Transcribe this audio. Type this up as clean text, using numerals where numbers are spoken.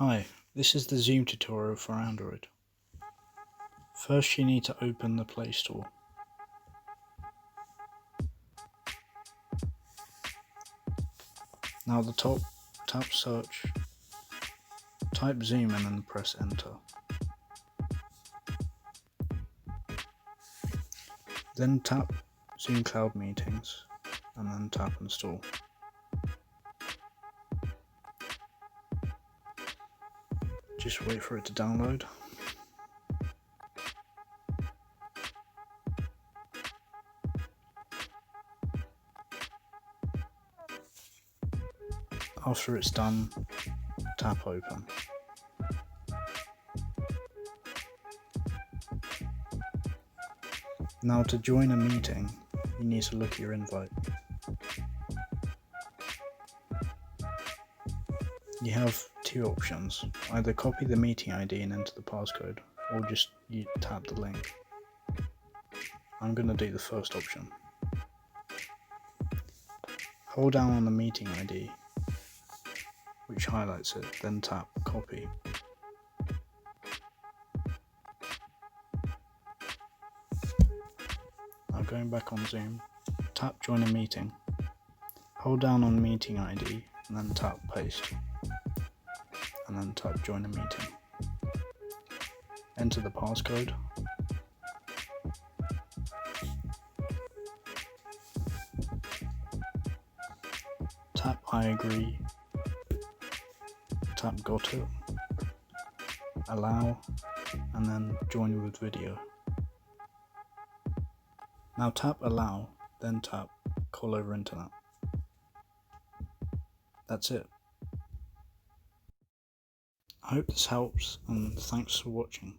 Hi, this is the Zoom tutorial for Android. First you need to open the Play Store. Now at the top, tap search, type Zoom and then press enter. Then tap Zoom Cloud Meetings and then tap install. Just wait for it to download. After it's done, tap open. Now to join a meeting, you need to look at your invite. You have two options, either copy the meeting ID and enter the passcode, or just you tap the link. I'm going to do the first option. Hold down on the meeting ID, which highlights it, then tap copy. Now going back on Zoom, tap join a meeting, hold down on meeting ID and then tap paste, and then tap join a meeting. Enter the passcode, tap I agree, tap got it, allow, and then join with video. Now tap allow, then tap call over internet. That's it. I hope this helps and thanks for watching.